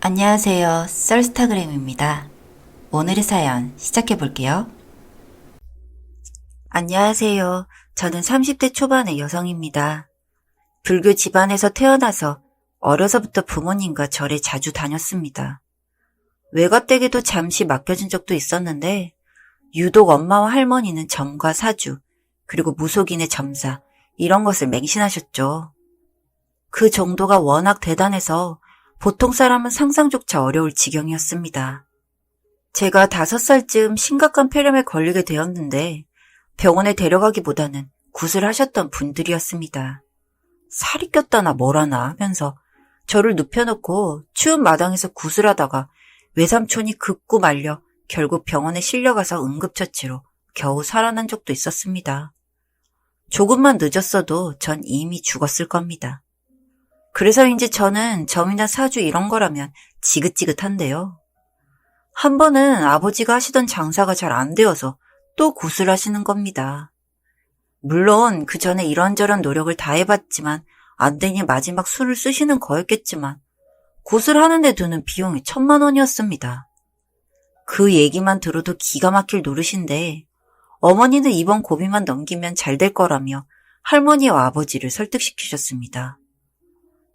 안녕하세요. 썰스타그램입니다. 오늘의 사연 시작해 볼게요. 안녕하세요. 저는 30대 초반의 여성입니다. 불교 집안에서 태어나서 어려서부터 부모님과 절에 자주 다녔습니다. 외가댁에도 잠시 맡겨진 적도 있었는데 유독 엄마와 할머니는 점과 사주, 그리고 무속인의 점사, 이런 것을 맹신하셨죠. 그 정도가 워낙 대단해서 보통 사람은 상상조차 어려울 지경이었습니다. 제가 5살쯤 심각한 폐렴에 걸리게 되었는데 병원에 데려가기보다는 굿을 하셨던 분들이었습니다. 살이 꼈다나 뭐라나 하면서 저를 눕혀놓고 추운 마당에서 굿을 하다가 외삼촌이 긋고 말려 결국 병원에 실려가서 응급처치로 겨우 살아난 적도 있었습니다. 조금만 늦었어도 전 이미 죽었을 겁니다. 그래서인지 저는 점이나 사주 이런 거라면 지긋지긋한데요. 한 번은 아버지가 하시던 장사가 잘 안 되어서 또 굿을 하시는 겁니다. 물론 그 전에 이런저런 노력을 다 해봤지만 안 되니 마지막 수를 쓰시는 거였겠지만 굿을 하는데 드는 비용이 1,000만 원이었습니다. 그 얘기만 들어도 기가 막힐 노릇인데 어머니는 이번 고비만 넘기면 잘 될 거라며 할머니와 아버지를 설득시키셨습니다.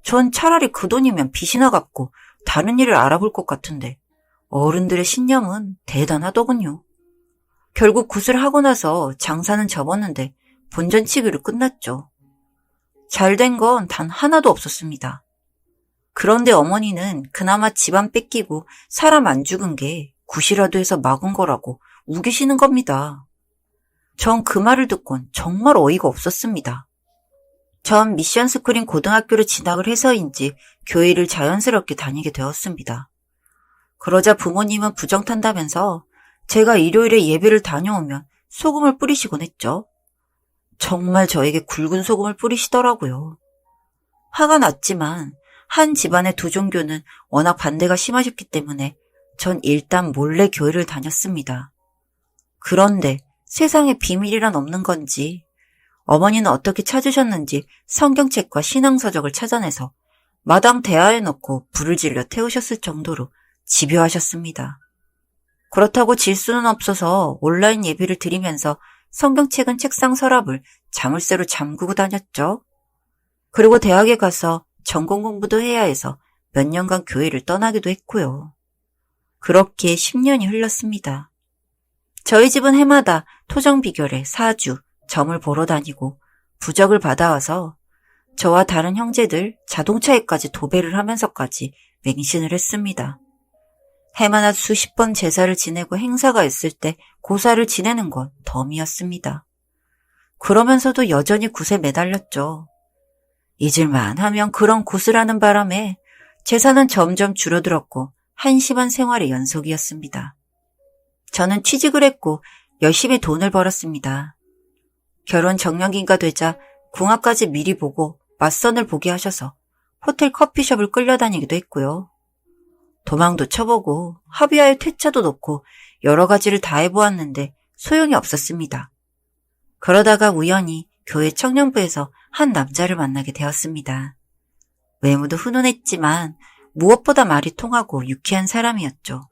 전 차라리 그 돈이면 빚이나 갚고 다른 일을 알아볼 것 같은데 어른들의 신념은 대단하더군요. 결국 굿을 하고 나서 장사는 접었는데 본전치기로 끝났죠. 잘된 건 단 하나도 없었습니다. 그런데 어머니는 그나마 집안 뺏기고 사람 안 죽은 게 굿이라도 해서 막은 거라고 우기시는 겁니다. 전 그 말을 듣곤 정말 어이가 없었습니다. 전 미션 스쿨인 고등학교를 진학을 해서인지 교회를 자연스럽게 다니게 되었습니다. 그러자 부모님은 부정탄다면서 제가 일요일에 예배를 다녀오면 소금을 뿌리시곤 했죠. 정말 저에게 굵은 소금을 뿌리시더라고요. 화가 났지만 한 집안의 두 종교는 워낙 반대가 심하셨기 때문에 전 일단 몰래 교회를 다녔습니다. 그런데 세상에 비밀이란 없는 건지 어머니는 어떻게 찾으셨는지 성경책과 신앙서적을 찾아내서 마당 대야에 놓고 불을 질러 태우셨을 정도로 집요하셨습니다. 그렇다고 질 수는 없어서 온라인 예배를 드리면서 성경책은 책상 서랍을 자물쇠로 잠그고 다녔죠. 그리고 대학에 가서 전공 공부도 해야 해서 몇 년간 교회를 떠나기도 했고요. 그렇게 10년이 흘렀습니다. 저희 집은 해마다 토정 비결에 사주, 점을 보러 다니고 부적을 받아와서 저와 다른 형제들 자동차에까지 도배를 하면서까지 맹신을 했습니다. 해마다 수십 번 제사를 지내고 행사가 있을 때 고사를 지내는 건 덤이었습니다. 그러면서도 여전히 굿에 매달렸죠. 잊을만 하면 그런 굿을 하는 바람에 재산은 점점 줄어들었고 한심한 생활의 연속이었습니다. 저는 취직을 했고 열심히 돈을 벌었습니다. 결혼 정년기가 되자 궁합까지 미리 보고 맞선을 보게 하셔서 호텔 커피숍을 끌려다니기도 했고요. 도망도 쳐보고 합의하에 퇴짜도 놓고 여러 가지를 다 해보았는데 소용이 없었습니다. 그러다가 우연히 교회 청년부에서 한 남자를 만나게 되었습니다. 외모도 훈훈했지만 무엇보다 말이 통하고 유쾌한 사람이었죠.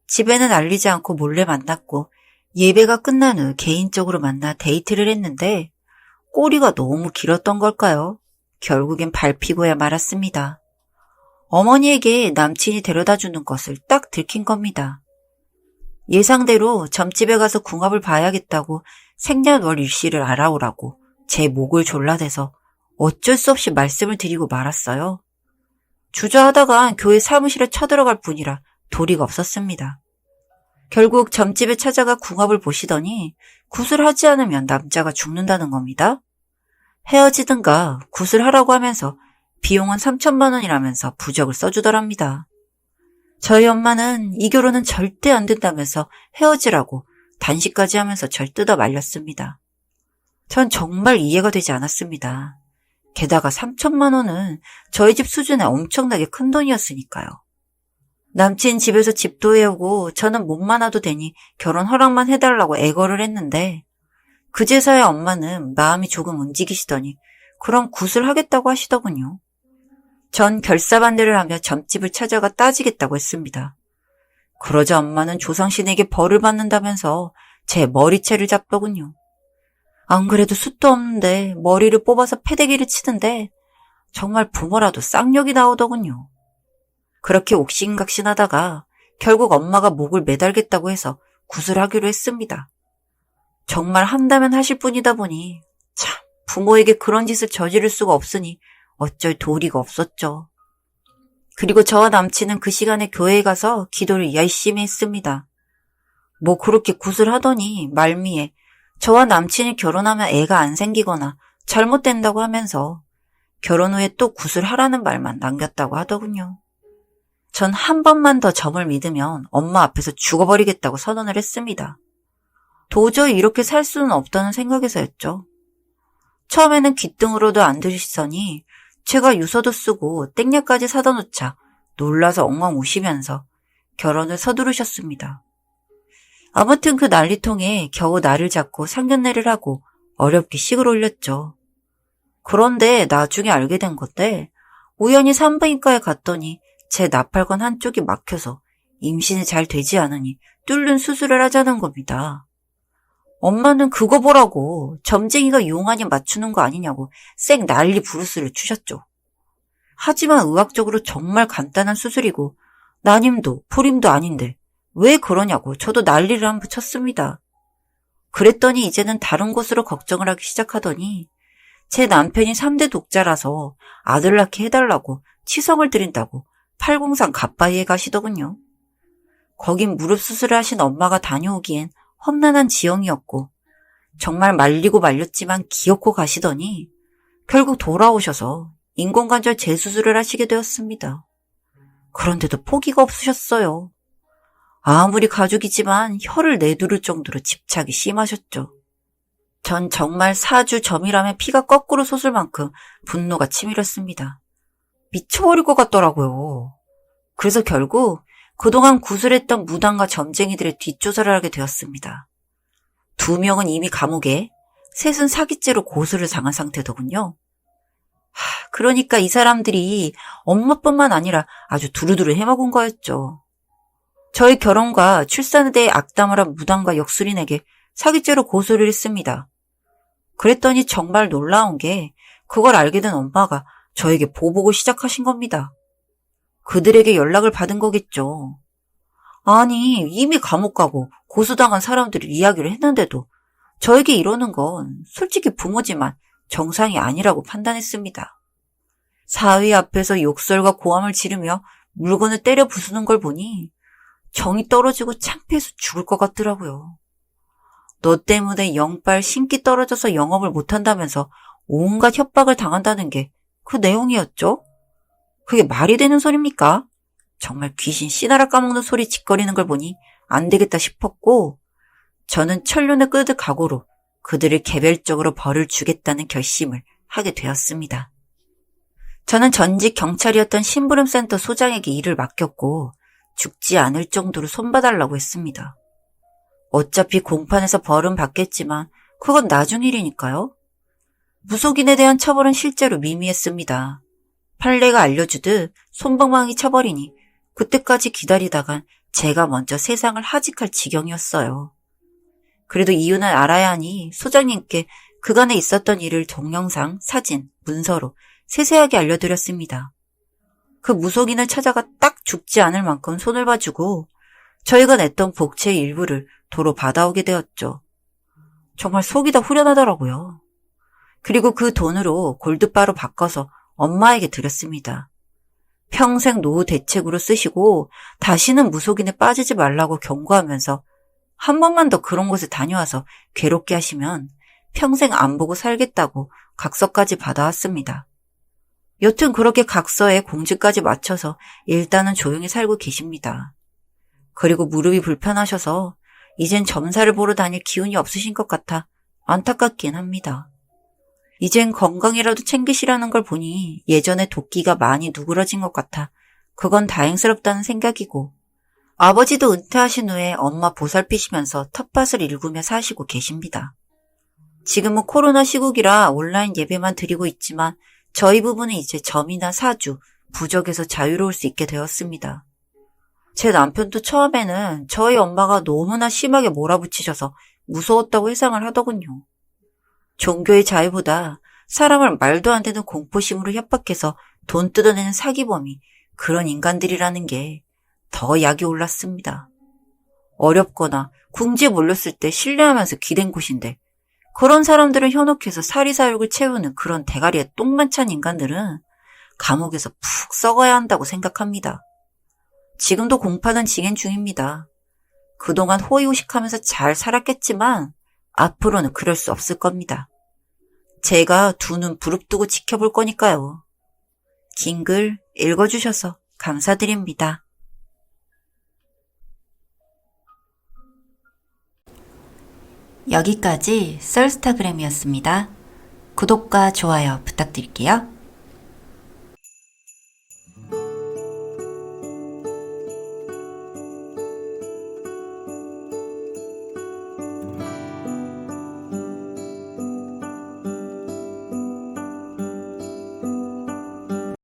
집에는 알리지 않고 몰래 만났고 예배가 끝난 후 개인적으로 만나 데이트를 했는데 꼬리가 너무 길었던 걸까요? 결국엔 밟히고야 말았습니다. 어머니에게 남친이 데려다주는 것을 딱 들킨 겁니다. 예상대로 점집에 가서 궁합을 봐야겠다고 생년월 일시를 알아오라고 제 목을 졸라대서 어쩔 수 없이 말씀을 드리고 말았어요. 주저하다가 교회 사무실에 쳐들어갈 뿐이라 도리가 없었습니다. 결국 점집에 찾아가 궁합을 보시더니 굿을 하지 않으면 남자가 죽는다는 겁니다. 헤어지든가 굿을 하라고 하면서 비용은 3,000만 원이라면서 부적을 써주더랍니다. 저희 엄마는 이 결혼은 절대 안 된다면서 헤어지라고 단식까지 하면서 절 뜯어 말렸습니다. 전 정말 이해가 되지 않았습니다. 게다가 3,000만 원은 저희 집 수준에 엄청나게 큰 돈이었으니까요. 남친 집에서 집도 해오고 저는 몸만 와도 되니 결혼 허락만 해달라고 애걸을 했는데 그제서야 엄마는 마음이 조금 움직이시더니 그럼 굿을 하겠다고 하시더군요. 전 결사반대를 하며 점집을 찾아가 따지겠다고 했습니다. 그러자 엄마는 조상신에게 벌을 받는다면서 제 머리채를 잡더군요. 안 그래도 숱도 없는데 머리를 뽑아서 패대기를 치던데 정말 부모라도 쌍욕이 나오더군요. 그렇게 옥신각신하다가 결국 엄마가 목을 매달겠다고 해서 구슬하기로 했습니다. 정말 한다면 하실 분이다 보니 참 부모에게 그런 짓을 저지를 수가 없으니 어쩔 도리가 없었죠. 그리고 저와 남친은 그 시간에 교회에 가서 기도를 열심히 했습니다. 뭐 그렇게 구슬하더니 말미에 저와 남친이 결혼하면 애가 안 생기거나 잘못된다고 하면서 결혼 후에 또 구슬하라는 말만 남겼다고 하더군요. 전 한 번만 더 점을 믿으면 엄마 앞에서 죽어버리겠다고 선언을 했습니다. 도저히 이렇게 살 수는 없다는 생각에서였죠. 처음에는 귓등으로도 안 들으시더니 제가 유서도 쓰고 땡약까지 사다 놓자 놀라서 엉엉 우시면서 결혼을 서두르셨습니다. 아무튼 그 난리통에 겨우 나를 잡고 상견례를 하고 어렵게 식을 올렸죠. 그런데 나중에 알게 된 건데 우연히 산부인과에 갔더니 제 나팔관 한쪽이 막혀서 임신이 잘 되지 않으니 뚫는 수술을 하자는 겁니다. 엄마는 그거 보라고 점쟁이가 용안이 맞추는 거 아니냐고 쌩 난리 부르스를 추셨죠. 하지만 의학적으로 정말 간단한 수술이고 난임도 불임도 아닌데 왜 그러냐고 저도 난리를 한번 쳤습니다. 그랬더니 이제는 다른 곳으로 걱정을 하기 시작하더니 제 남편이 3대 독자라서 아들 낳게 해달라고 치성을 드린다고 팔공산 갓바위에 가시더군요. 거긴 무릎 수술을 하신 엄마가 다녀오기엔 험난한 지형이었고 정말 말리고 말렸지만 기어코 가시더니 결국 돌아오셔서 인공관절 재수술을 하시게 되었습니다. 그런데도 포기가 없으셨어요. 아무리 가족이지만 혀를 내두를 정도로 집착이 심하셨죠. 전 정말 사주 점이라며 피가 거꾸로 솟을 만큼 분노가 치밀었습니다. 미쳐버릴 것 같더라고요. 그래서 결국 그동안 구슬했던 무당과 점쟁이들의 뒷조사를 하게 되었습니다. 2명은 이미 감옥에, 3은 사기죄로 고소를 당한 상태더군요. 그러니까 이 사람들이 엄마뿐만 아니라 아주 두루두루 해먹은 거였죠. 저희 결혼과 출산에 대해 악담을 한 무당과 역술인에게 사기죄로 고소를 했습니다. 그랬더니 정말 놀라운 게 그걸 알게 된 엄마가 저에게 보복을 시작하신 겁니다. 그들에게 연락을 받은 거겠죠. 아니, 이미 감옥 가고 고소당한 사람들이 이야기를 했는데도 저에게 이러는 건 솔직히 부모지만 정상이 아니라고 판단했습니다. 사위 앞에서 욕설과 고함을 지르며 물건을 때려 부수는 걸 보니 정이 떨어지고 창피해서 죽을 것 같더라고요. 너 때문에 영빨 신기 떨어져서 영업을 못한다면서 온갖 협박을 당한다는 게 그 내용이었죠? 그게 말이 되는 소리입니까? 정말 귀신 씨나라 까먹는 소리 짓거리는 걸 보니 안 되겠다 싶었고 저는 천륜의 끄듯 각오로 그들을 개별적으로 벌을 주겠다는 결심을 하게 되었습니다. 저는 전직 경찰이었던 심부름센터 소장에게 일을 맡겼고 죽지 않을 정도로 손봐달라고 했습니다. 어차피 공판에서 벌은 받겠지만 그건 나중 일이니까요. 무속인에 대한 처벌은 실제로 미미했습니다. 판례가 알려주듯 손방망이 쳐버리니 그때까지 기다리다간 제가 먼저 세상을 하직할 지경이었어요. 그래도 이유는 알아야 하니 소장님께 그간에 있었던 일을 동영상, 사진, 문서로 세세하게 알려드렸습니다. 그 무속인을 찾아가 딱 죽지 않을 만큼 손을 봐주고 저희가 냈던 복채의 일부를 도로 받아오게 되었죠. 정말 속이 다 후련하더라고요. 그리고 그 돈으로 골드바로 바꿔서 엄마에게 드렸습니다. 평생 노후 대책으로 쓰시고 다시는 무속인에 빠지지 말라고 경고하면서 한 번만 더 그런 곳에 다녀와서 괴롭게 하시면 평생 안 보고 살겠다고 각서까지 받아왔습니다. 여튼 그렇게 각서에 공지까지 맞춰서 일단은 조용히 살고 계십니다. 그리고 무릎이 불편하셔서 이젠 점사를 보러 다닐 기운이 없으신 것 같아 안타깝긴 합니다. 이젠 건강이라도 챙기시라는 걸 보니 예전에 도끼가 많이 누그러진 것 같아 그건 다행스럽다는 생각이고 아버지도 은퇴하신 후에 엄마 보살피시면서 텃밭을 일구며 사시고 계십니다. 지금은 코로나 시국이라 온라인 예배만 드리고 있지만 저희 부부는 이제 점이나 사주, 부적에서 자유로울 수 있게 되었습니다. 제 남편도 처음에는 저희 엄마가 너무나 심하게 몰아붙이셔서 무서웠다고 회상을 하더군요. 종교의 자유보다 사람을 말도 안 되는 공포심으로 협박해서 돈 뜯어내는 사기범이 그런 인간들이라는 게 더 약이 올랐습니다. 어렵거나 궁지에 몰렸을 때 신뢰하면서 기댄 곳인데 그런 사람들을 현혹해서 사리사욕을 채우는 그런 대가리에 똥만 찬 인간들은 감옥에서 푹 썩어야 한다고 생각합니다. 지금도 공파는 진행 중입니다. 그동안 호의호식하면서 잘 살았겠지만 앞으로는 그럴 수 없을 겁니다. 제가 두 눈 부릅뜨고 지켜볼 거니까요. 긴 글 읽어주셔서 감사드립니다. 여기까지 썰스타그램이었습니다. 구독과 좋아요 부탁드릴게요.